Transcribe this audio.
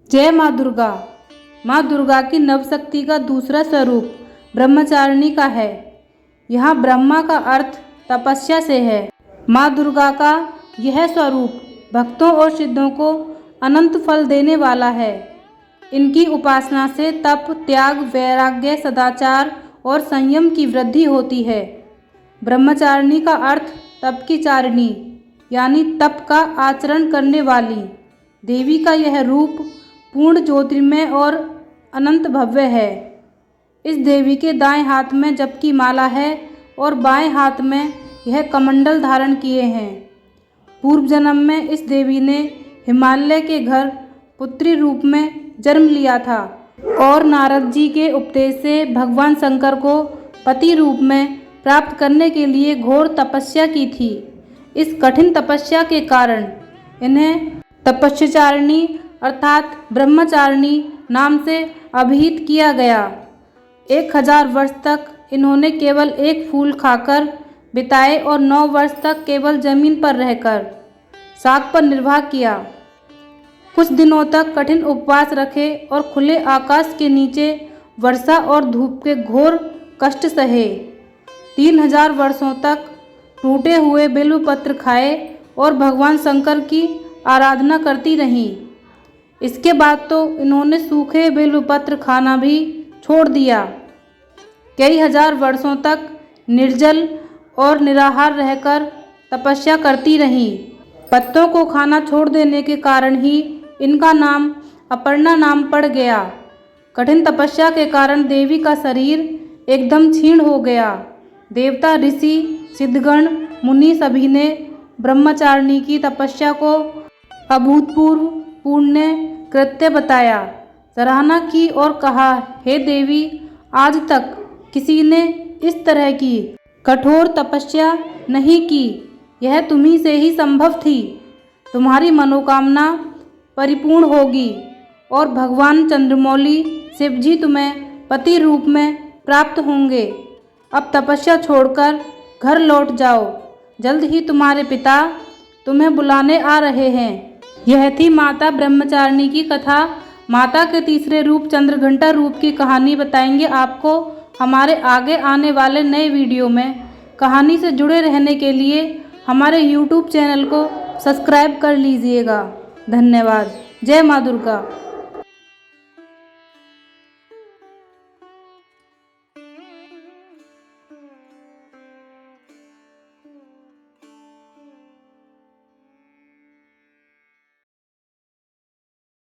जय माँ दुर्गा। माँ दुर्गा की नवशक्ति का दूसरा स्वरूप ब्रह्मचारिणी का है। यहाँ ब्रह्मा का अर्थ तपस्या से है। माँ दुर्गा का यह स्वरूप भक्तों और सिद्धों को अनंत फल देने वाला है। इनकी उपासना से तप, त्याग, वैराग्य, सदाचार और संयम की वृद्धि होती है। ब्रह्मचारिणी का अर्थ तप की चारिणी यानी तप का आचरण करने वाली देवी का यह रूप पूर्ण ज्योतिर्मय और अनंत भव्य है। इस देवी के दाएं हाथ में जप की माला है और बाएं हाथ में यह कमंडल धारण किए हैं। पूर्व जन्म में इस देवी ने हिमालय के घर पुत्री रूप में जन्म लिया था और नारद जी के उपदेश से भगवान शंकर को पति रूप में प्राप्त करने के लिए घोर तपस्या की थी। इस कठिन तपस्या के कारण इन्हें तपस्याचारिणी अर्थात ब्रह्मचारिणी नाम से अभिहित किया गया। 1000 वर्ष तक इन्होंने केवल एक फूल खाकर बिताए और 9 वर्ष तक केवल जमीन पर रहकर शाक पर निर्वाह किया। कुछ दिनों तक कठिन उपवास रखे और खुले आकाश के नीचे वर्षा और धूप के घोर कष्ट सहे। 3000 वर्षों तक टूटे हुए बेलपत्र खाए और भगवान शंकर की आराधना करती रहीं। इसके बाद तो इन्होंने सूखे बेलपत्र खाना भी छोड़ दिया। कई हजार वर्षों तक निर्जल और निराहार रहकर तपस्या करती रहीं। पत्तों को खाना छोड़ देने के कारण ही इनका नाम अपर्णा नाम पड़ गया। कठिन तपस्या के कारण देवी का शरीर एकदम क्षीण हो गया। देवता, ऋषि, सिद्धगण, मुनि सभी ने ब्रह्मचारिणी की तपस्या को अभूतपूर्व पुण्य कृत्य बताया, सराहना की और कहा, हे देवी, आज तक किसी ने इस तरह की कठोर तपस्या नहीं की। यह तुम्ही से ही संभव थी। तुम्हारी मनोकामना परिपूर्ण होगी और भगवान चंद्रमौली शिव जी तुम्हें पति रूप में प्राप्त होंगे। अब तपस्या छोड़कर घर लौट जाओ। जल्द ही तुम्हारे पिता तुम्हें बुलाने आ रहे हैं। यह थी माता ब्रह्मचारिणी की कथा। माता के तीसरे रूप चंद्रघंटा रूप की कहानी बताएंगे आपको हमारे आगे आने वाले नए वीडियो में। कहानी से जुड़े रहने के लिए हमारे YouTube चैनल को सब्सक्राइब कर लीजिएगा। धन्यवाद। जय माँ दुर्गा।